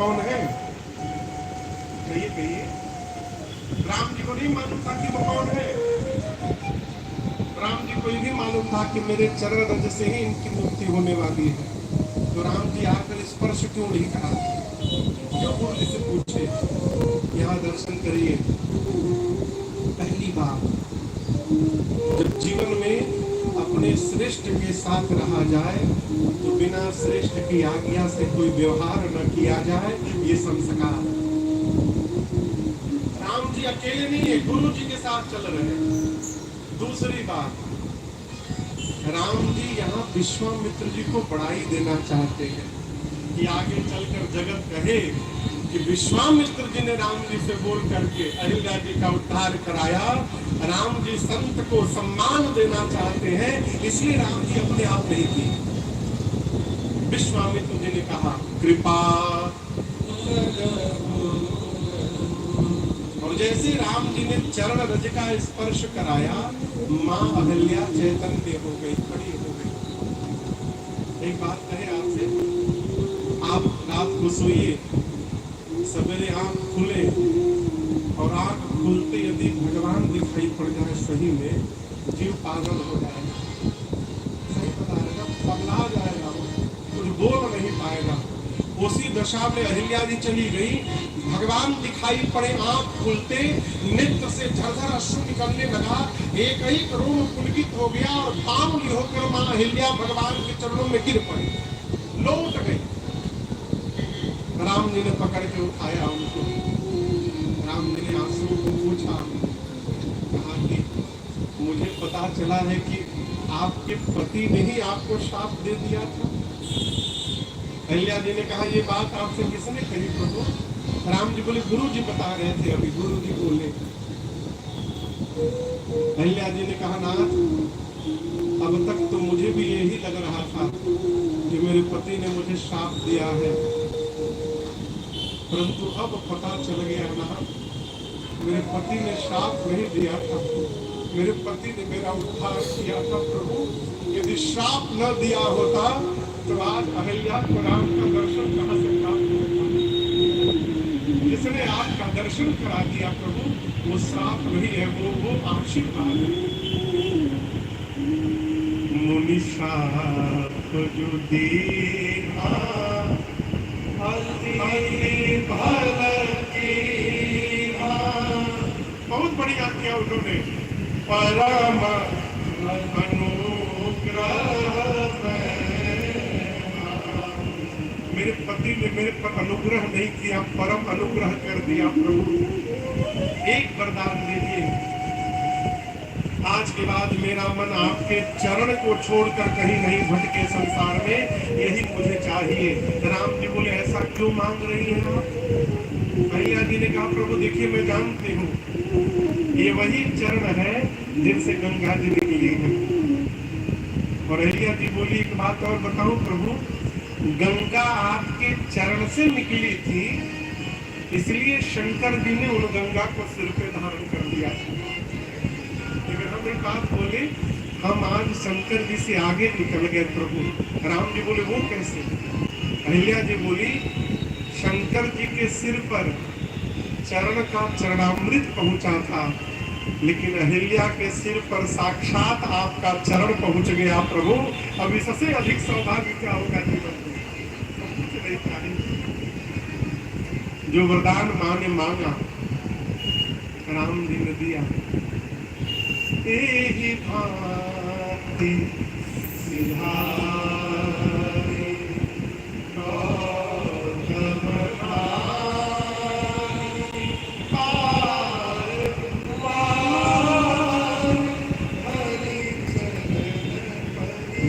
कौन है? कहिए कहिए। राम जी को नहीं मालूम था कि वो कौन है। राम जी को ये भी मालूम था कि मेरे चरण रज से ही इनकी मुक्ति होने वाली है। तो राम जी आकर स्पर्श क्यों नहीं करा? क्यों गुरु जी से पूछे? यहाँ दर्शन करिए। पहली बार जब जीवन में अपने श्रेष्ठ के साथ रहा जाए तो बिना श्रेष्ठ की आज्ञा से कोई व्यवहार न किया जाए, ये संस्कार। राम जी अकेले नहीं है, गुरु जी के साथ चल रहे हैं। दूसरी बात, राम जी यहाँ विश्वामित्र जी को बड़ाई देना चाहते हैं कि आगे चलकर जगत कहे कि विश्वामित्र जी ने राम जी से बोल करके अहिल्या जी का उद्धार कराया। राम जी संत को सम्मान देना चाहते हैं, इसलिए राम जी अपने आप नहीं किए। विश्वामित्र जी ने कहा कृपा, और जैसे राम जी ने चरण रज का स्पर्श कराया, माँ अहिल्या चैतन्य हो गई, खड़ी हो गई। एक बात कहे आपसे, आप रात को सोइए, सवेरे आंख खुले और आंख खुलते यदि भगवान दिखाई पड़ जाए सही में, जीव पागल हो जाएगा, सही बता रहेगा, पगला जाएगा, कुछ बोल नहीं पाएगा। उसी दशा में अहिल्या जी चली गई। भगवान दिखाई पड़े, आंख खुलते नेत्र से झरझर अश्रु निकलने लगा, एक एक रोम पुलकित हो गया और बावली होकर मां अहिल्या भगवान के चरणों में गिर पड़ी, लौट गई। राम जी ने पकड़ के उठाया उनको। राम जी ने आंसू को पूछा, कहा कि मुझे पता चला है कि आपके पति ने ही आपको शाप दे दिया था। अहिल्या जी ने कहा ये बात आपसे किसने कही प्रभु? राम जी बोले गुरु जी बता रहे थे, अभी गुरु जी बोले। अहिल्या जी ने कहा नाथ, अब तक तो मुझे भी यही लग रहा था कि मेरे पति ने मुझे शाप दिया है, परंतु अब पता चल गया ना, मेरे पति ने शाप नहीं दिया था, मेरे पति ने मेरा उद्धार किया था। प्रभु यदि शाप न दिया होता तो आज अहिल्या को राम का दर्शन कहां से प्राप्त होता? जिसने आपका दर्शन करा दिया प्रभु, वो श्राप नहीं है, वो आशीर्वाद है। मुनि शाप जो दीना बहुत बढ़िया किया उन्होंने। परम अनुग्रह, मेरे पति ने मेरे पर अनुग्रह नहीं किया, परम अनुग्रह कर दिया प्रभु। एक वरदान दीजिए, आज के बाद मेरा मन आपके चरण को छोड़कर कहीं नहीं भटके संसार में, यही मुझे चाहिए। राम जी बोले ऐसा क्यों मांग रही हैं आप? अहिल्या जी ने कहा प्रभु देखिए मैं जानती हूँ ये वही चरण है जिनसे गंगा जी निकली है। और अहिल्या जी बोली एक बात और बताऊं प्रभु, गंगा आपके चरण से निकली थी, इसलिए शंकर जी ने उन गंगा को सिर पे धारण कर लिया। लेकिन हम एक बात बोले, हम आज शंकर जी से आगे निकल गए प्रभु। राम जी बोले वो कैसे? अहिल्या जी बोली शंकर जी के सिर पर चरण का चरणामृत पहुंचा था, लेकिन अहिल्या के सिर पर साक्षात आपका चरण पहुंच गया प्रभु। अब इससे अधिक सौभाग्य क्या होगा जीवन में? कुछ नहीं चाहिए। जो वरदान मां ने मांगा राम जी ने दिया। एही भांति सिधारे गौतम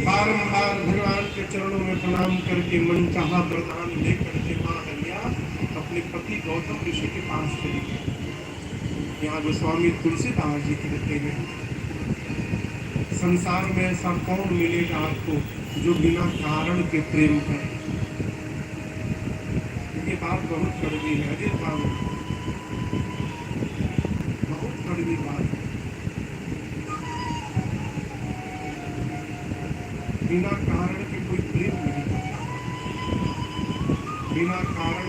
बारंबार भगवान के चरणों में प्रणाम करके मनचाहा वरदान लेकर के मां अहिल्या अपने पति गौतम ऋषि के पास चली गई। यहाँ गोस्वामी तुलसीदास जी कहते हैं संसार में ऐसा कौन मिलेगा आपको जो बिना कारण के प्रेम करे। ये बात बहुत कड़वी है अजय बाबू, बहुत कड़वी बात है। बिना कारण के कोई प्रेम नहीं करता, बिना कारण